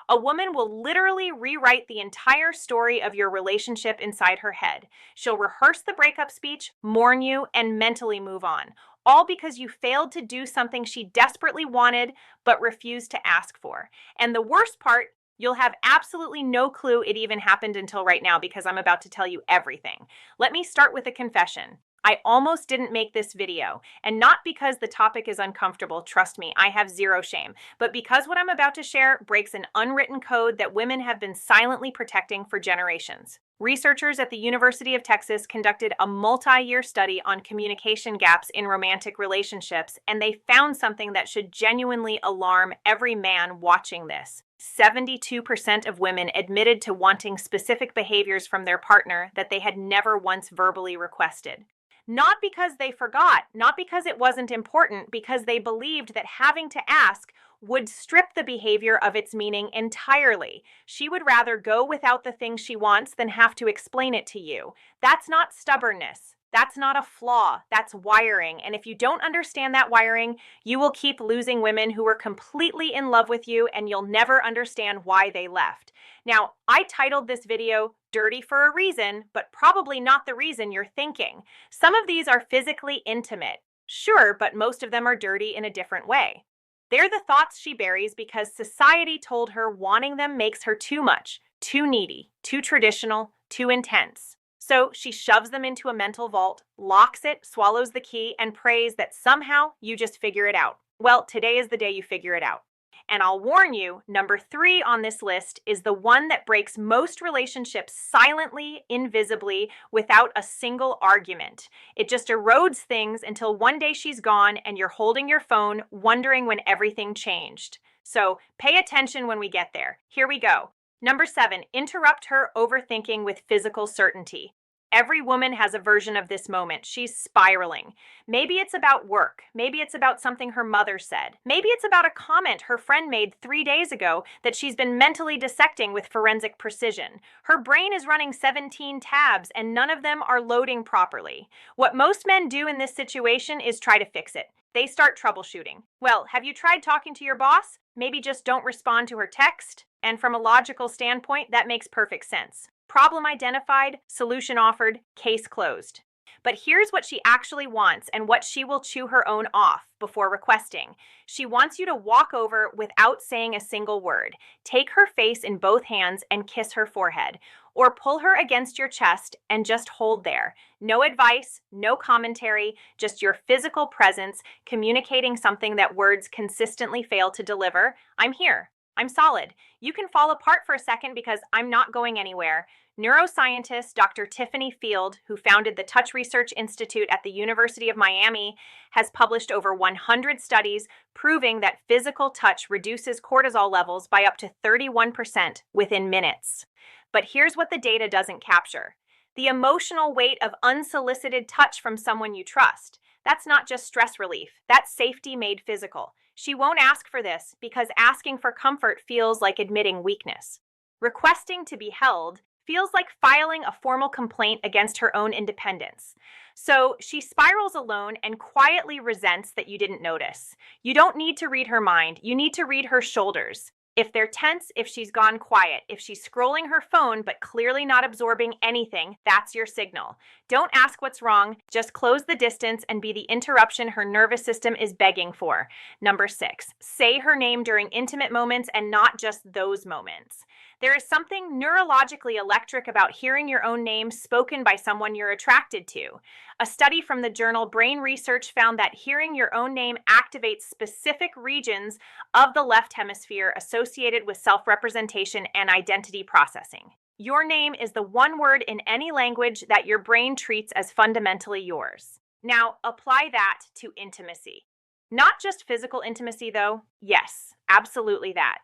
A woman will literally rewrite the entire story of your relationship inside her head. She'll rehearse the breakup speech, mourn you, and mentally move on. All because you failed to do something she desperately wanted but refused to ask for. And the worst part, you'll have absolutely no clue it even happened until right now because I'm about to tell you everything. Let me start with a confession. I almost didn't make this video, and not because the topic is uncomfortable, trust me, I have zero shame, but because what I'm about to share breaks an unwritten code that women have been silently protecting for generations. Researchers at the University of Texas conducted a multi-year study on communication gaps in romantic relationships, and they found something that should genuinely alarm every man watching this. 72% of women admitted to wanting specific behaviors from their partner that they had never once verbally requested. Not because they forgot, not because it wasn't important, because they believed that having to ask would strip the behavior of its meaning entirely. She would rather go without the thing she wants than have to explain it to you. That's not stubbornness. That's not a flaw. That's wiring. And if you don't understand that wiring, you will keep losing women who are completely in love with you, and you'll never understand why they left. Now, I titled this video Dirty for a reason, but probably not the reason you're thinking. Some of these are physically intimate. Sure, but most of them are dirty in a different way. They're the thoughts she buries because society told her wanting them makes her too much, too needy, too traditional, too intense. So she shoves them into a mental vault, locks it, swallows the key, and prays that somehow you just figure it out. Well, today is the day you figure it out. And I'll warn you, number 3 on this list is the one that breaks most relationships silently, invisibly, without a single argument. It just erodes things until one day she's gone and you're holding your phone, wondering when everything changed. So pay attention when we get there. Here we go. Number 7, interrupt her overthinking with physical certainty. Every woman has a version of this moment. She's spiraling. Maybe it's about work. Maybe it's about something her mother said. Maybe it's about a comment her friend made 3 days ago that she's been mentally dissecting with forensic precision. Her brain is running 17 tabs and none of them are loading properly. What most men do in this situation is try to fix it. They start troubleshooting. Well, have you tried talking to your boss? Maybe just don't respond to her text. And from a logical standpoint, that makes perfect sense. Problem identified, solution offered, case closed. But here's what she actually wants and what she will chew her own off before requesting. She wants you to walk over without saying a single word. Take her face in both hands and kiss her forehead. Or pull her against your chest and just hold there. No advice, no commentary, just your physical presence communicating something that words consistently fail to deliver. I'm here. I'm solid. You can fall apart for a second because I'm not going anywhere. Neuroscientist Dr. Tiffany Field, who founded the Touch Research Institute at the University of Miami, has published over 100 studies proving that physical touch reduces cortisol levels by up to 31% within minutes. But here's what the data doesn't capture: the emotional weight of unsolicited touch from someone you trust. That's not just stress relief, that's safety made physical. She won't ask for this because asking for comfort feels like admitting weakness. Requesting to be held feels like filing a formal complaint against her own independence. So she spirals alone and quietly resents that you didn't notice. You don't need to read her mind, you need to read her shoulders. If they're tense, if she's gone quiet, if she's scrolling her phone but clearly not absorbing anything, that's your signal. Don't ask what's wrong, just close the distance and be the interruption her nervous system is begging for. Number 6, say her name during intimate moments and not just those moments. There is something neurologically electric about hearing your own name spoken by someone you're attracted to. A study from the journal Brain Research found that hearing your own name activates specific regions of the left hemisphere associated with self-representation and identity processing. Your name is the one word in any language that your brain treats as fundamentally yours. Now, apply that to intimacy. Not just physical intimacy, though. Yes, absolutely that.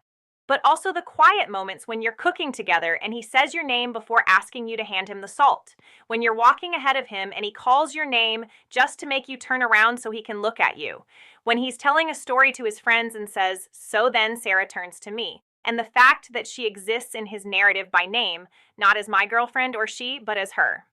But also the quiet moments when you're cooking together and he says your name before asking you to hand him the salt. When you're walking ahead of him and he calls your name just to make you turn around so he can look at you. When he's telling a story to his friends and says, "So then Sarah turns to me." And the fact that she exists in his narrative by name, not as my girlfriend or she, but as her.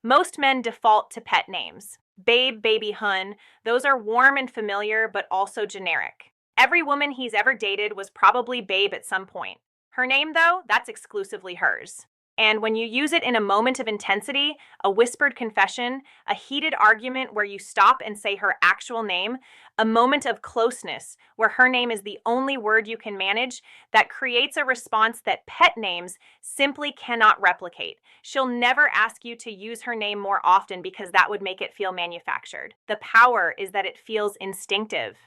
Most men default to pet names. Babe, baby, hun. Those are warm and familiar, but also generic. Every woman he's ever dated was probably babe at some point. Her name, though, that's exclusively hers. And when you use it in a moment of intensity, a whispered confession, a heated argument where you stop and say her actual name, a moment of closeness where her name is the only word you can manage, that creates a response that pet names simply cannot replicate. She'll never ask you to use her name more often because that would make it feel manufactured. The power is that it feels instinctive.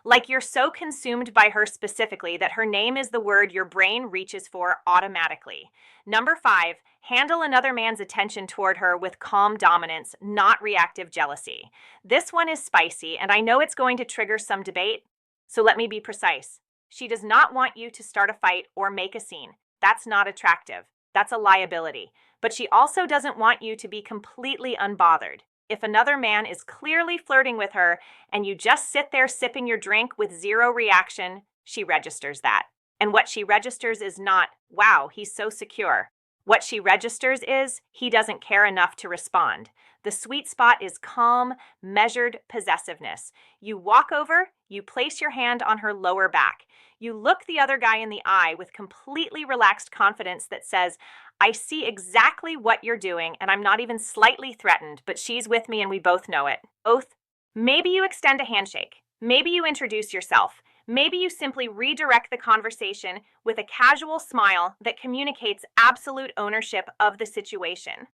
Like you're so consumed by her specifically that her name is the word your brain reaches for automatically. Number 5, handle another man's attention toward her with calm dominance, not reactive jealousy. This one is spicy, and I know it's going to trigger some debate, so let me be precise. She does not want you to start a fight or make a scene. That's not attractive. That's a liability. But she also doesn't want you to be completely unbothered. If another man is clearly flirting with her and you just sit there sipping your drink with zero reaction, she registers that. And what she registers is not, wow, he's so secure. What she registers is, he doesn't care enough to respond. The sweet spot is calm, measured possessiveness. You walk over, you place your hand on her lower back. You look the other guy in the eye with completely relaxed confidence that says, I see exactly what you're doing, and I'm not even slightly threatened, but she's with me and we both know it. Oath. Maybe you extend a handshake. Maybe you introduce yourself. Maybe you simply redirect the conversation with a casual smile that communicates absolute ownership of the situation.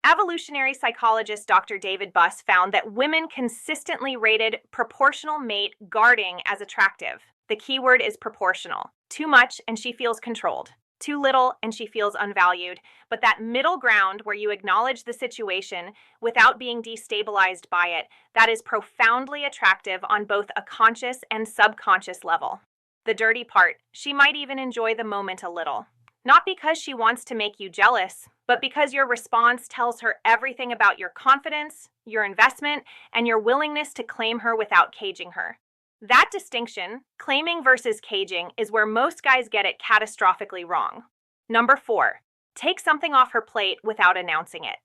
Evolutionary psychologist Dr. David Buss found that women consistently rated proportional mate guarding as attractive. The key word is proportional. Too much and she feels controlled. Too little and she feels unvalued. But that middle ground where you acknowledge the situation without being destabilized by it, that is profoundly attractive on both a conscious and subconscious level. The dirty part, she might even enjoy the moment a little. Not because she wants to make you jealous, but because your response tells her everything about your confidence, your investment, and your willingness to claim her without caging her. That distinction, claiming versus caging, is where most guys get it catastrophically wrong. Number 4, take something off her plate without announcing it.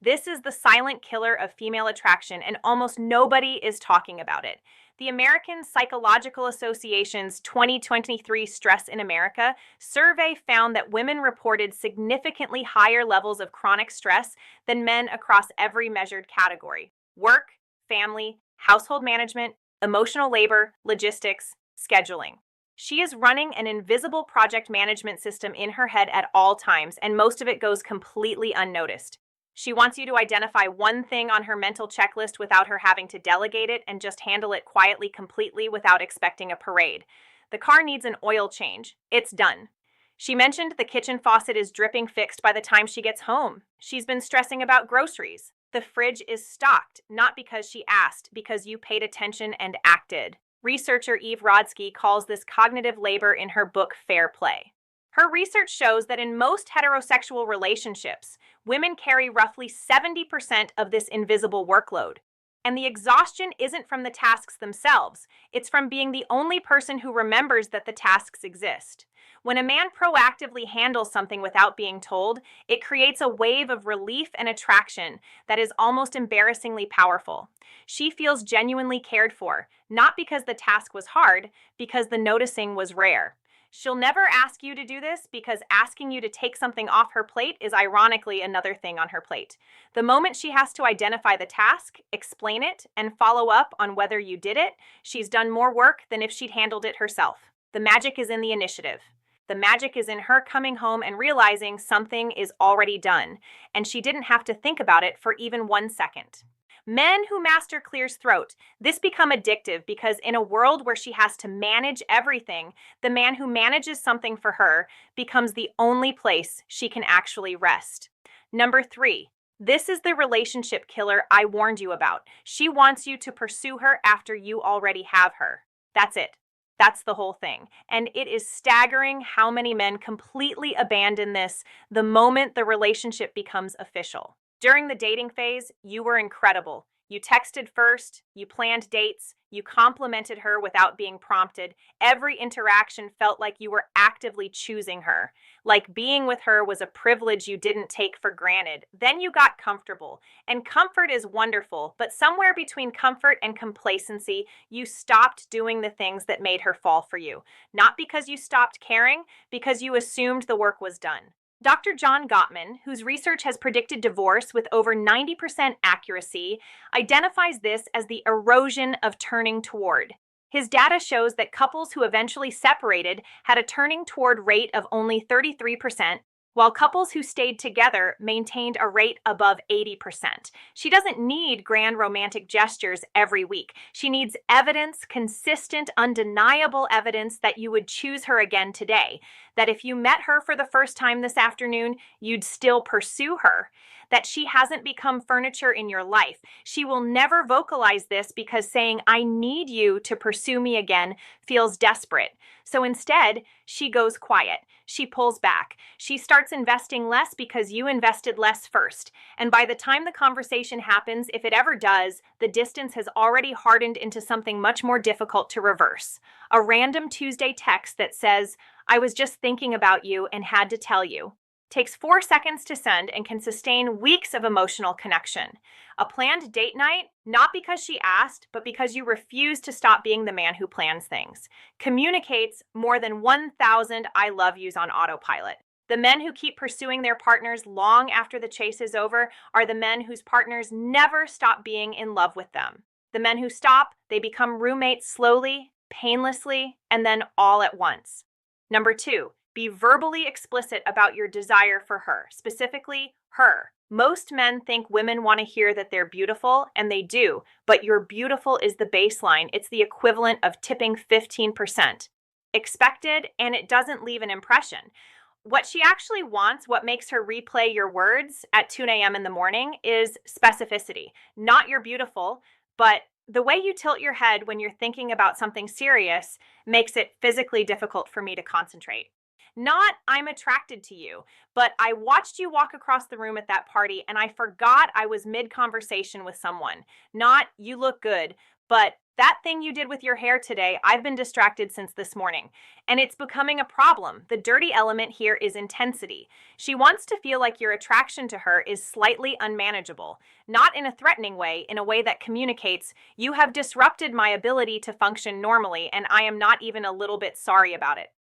This is the silent killer of female attraction, and almost nobody is talking about it. The American Psychological Association's 2023 Stress in America survey found that women reported significantly higher levels of chronic stress than men across every measured category: work, family, household management, emotional labor, logistics, scheduling. She is running an invisible project management system in her head at all times, and most of it goes completely unnoticed. She wants you to identify one thing on her mental checklist without her having to delegate it and just handle it quietly, completely, without expecting a parade. The car needs an oil change. It's done. She mentioned the kitchen faucet is dripping fixed by the time she gets home. She's been stressing about groceries. The fridge is stocked, not because she asked, because you paid attention and acted. Researcher Eve Rodsky calls this cognitive labor in her book Fair Play. Her research shows that in most heterosexual relationships, women carry roughly 70% of this invisible workload. And the exhaustion isn't from the tasks themselves, it's from being the only person who remembers that the tasks exist. When a man proactively handles something without being told, it creates a wave of relief and attraction that is almost embarrassingly powerful. She feels genuinely cared for, not because the task was hard, because the noticing was rare. She'll never ask you to do this because asking you to take something off her plate is ironically another thing on her plate. The moment she has to identify the task, explain it, and follow up on whether you did it, she's done more work than if she'd handled it herself. The magic is in the initiative. The magic is in her coming home and realizing something is already done, and she didn't have to think about it for even 1 second. Men who master Clear's throat, this become addictive because in a world where she has to manage everything, the man who manages something for her becomes the only place she can actually rest. Number 3, this is the relationship killer I warned you about. She wants you to pursue her after you already have her. That's it. That's the whole thing. And it is staggering how many men completely abandon this the moment the relationship becomes official. During the dating phase, you were incredible. You texted first, you planned dates, you complimented her without being prompted. Every interaction felt like you were actively choosing her, like being with her was a privilege you didn't take for granted. Then you got comfortable, and comfort is wonderful, but somewhere between comfort and complacency, you stopped doing the things that made her fall for you. Not because you stopped caring, because you assumed the work was done. Dr. John Gottman, whose research has predicted divorce with over 90% accuracy, identifies this as the erosion of turning toward. His data shows that couples who eventually separated had a turning toward rate of only 33%, while couples who stayed together maintained a rate above 80%. She doesn't need grand romantic gestures every week. She needs evidence, consistent, undeniable evidence that you would choose her again today, that if you met her for the first time this afternoon, you'd still pursue her, that she hasn't become furniture in your life. She will never vocalize this because saying, "I need you to pursue me again," feels desperate. So instead, she goes quiet. She pulls back. She starts investing less because you invested less first. And by the time the conversation happens, if it ever does, the distance has already hardened into something much more difficult to reverse. A random Tuesday text that says, "I was just thinking about you and had to tell you," takes 4 seconds to send and can sustain weeks of emotional connection. A planned date night, not because she asked, but because you refuse to stop being the man who plans things, communicates more than 1,000 "I love yous" on autopilot. The men who keep pursuing their partners long after the chase is over are the men whose partners never stop being in love with them. The men who stop, they become roommates slowly, painlessly, and then all at once. Number 2, be verbally explicit about your desire for her, specifically her. Most men think women want to hear that they're beautiful, and they do, but your beautiful is the baseline. It's the equivalent of tipping 15%. Expected, and it doesn't leave an impression. What she actually wants, what makes her replay your words at 2 a.m. in the morning, is specificity. Not "you're beautiful," but the way you tilt your head when you're thinking about something serious makes it physically difficult for me to concentrate. Not "I'm attracted to you," but "I watched you walk across the room at that party and I forgot I was mid-conversation with someone." Not "you look good," but "that thing you did with your hair today, I've been distracted since this morning." And it's becoming a problem. The dirty element here is intensity. She wants to feel like your attraction to her is slightly unmanageable, not in a threatening way, in a way that communicates, "You have disrupted my ability to function normally, and I am not even a little bit sorry about it."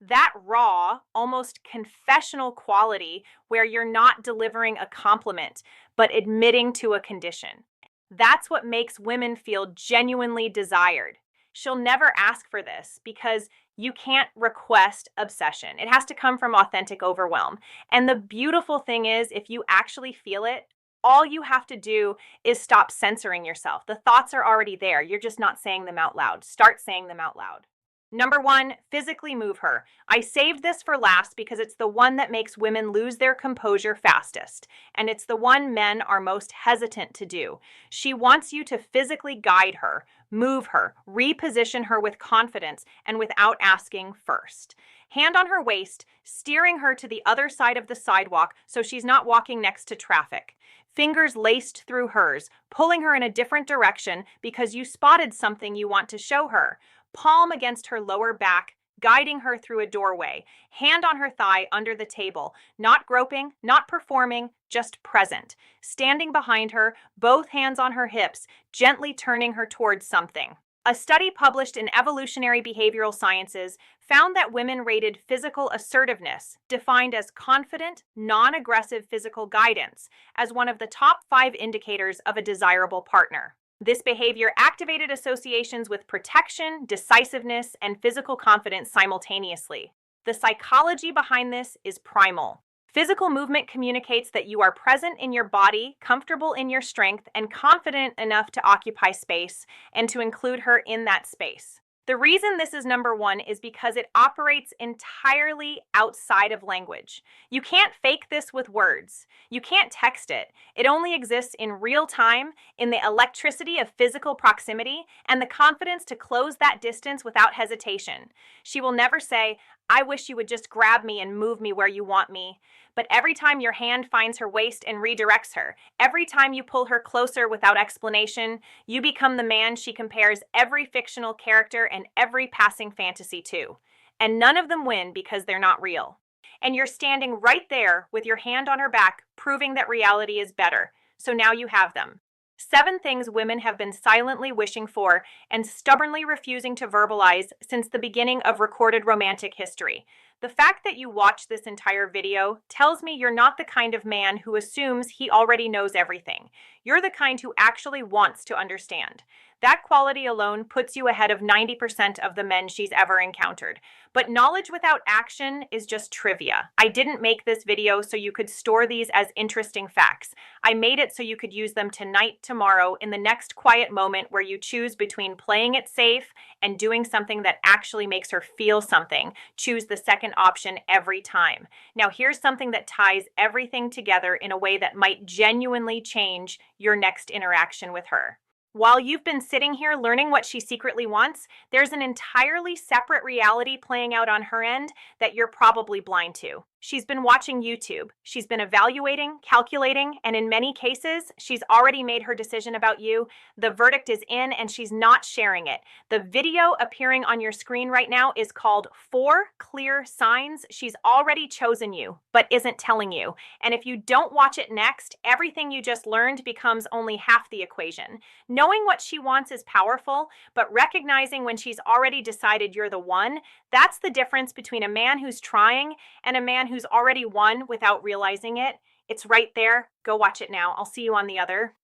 That raw, almost confessional quality where you're not delivering a compliment, but admitting to a condition. That's what makes women feel genuinely desired. She'll never ask for this because you can't request obsession. It has to come from authentic overwhelm. And the beautiful thing is, if you actually feel it, all you have to do is stop censoring yourself. The thoughts are already there. You're just not saying them out loud. Start saying them out loud. Number 1, physically move her. I saved this for last because it's the one that makes women lose their composure fastest, and it's the one men are most hesitant to do. She wants you to physically guide her, move her, reposition her with confidence and without asking first. Hand on her waist, steering her to the other side of the sidewalk so she's not walking next to traffic. Fingers laced through hers, pulling her in a different direction because you spotted something you want to show her. Palm against her lower back, guiding her through a doorway, hand on her thigh under the table, not groping, not performing, just present. Standing behind her, both hands on her hips, gently turning her towards something. A study published in Evolutionary Behavioral Sciences found that women rated physical assertiveness, defined as confident, non-aggressive physical guidance, as one of the top 5 indicators of a desirable partner. This behavior activated associations with protection, decisiveness, and physical confidence simultaneously. The psychology behind this is primal. Physical movement communicates that you are present in your body, comfortable in your strength, and confident enough to occupy space and to include her in that space. The reason this is number 1 is because it operates entirely outside of language. You can't fake this with words. You can't text it. It only exists in real time, in the electricity of physical proximity, and the confidence to close that distance without hesitation. She will never say, I wish you would just grab me and move me where you want me. But every time your hand finds her waist and redirects her, every time you pull her closer without explanation, you become the man she compares every fictional character and every passing fantasy to. And none of them win because they're not real. And you're standing right there with your hand on her back, proving that reality is better. So now you have them. 7 things women have been silently wishing for and stubbornly refusing to verbalize since the beginning of recorded romantic history. The fact that you watched this entire video tells me you're not the kind of man who assumes he already knows everything. You're the kind who actually wants to understand. That quality alone puts you ahead of 90% of the men she's ever encountered. But knowledge without action is just trivia. I didn't make this video so you could store these as interesting facts. I made it so you could use them tonight, tomorrow, in the next quiet moment where you choose between playing it safe and doing something that actually makes her feel something. Choose the second option every time. Now, here's something that ties everything together in a way that might genuinely change your next interaction with her. While you've been sitting here learning what she secretly wants, there's an entirely separate reality playing out on her end that you're probably blind to. She's been watching YouTube. She's been evaluating, calculating, and in many cases, she's already made her decision about you. The verdict is in and she's not sharing it. The video appearing on your screen right now is called 4 Clear Signs She's Already Chosen You, but isn't telling you. And if you don't watch it next, everything you just learned becomes only half the equation. Knowing what she wants is powerful, but recognizing when she's already decided you're the one, that's the difference between a man who's trying and a man who's already won without realizing it. It's right there. Go watch it now. I'll see you on the other.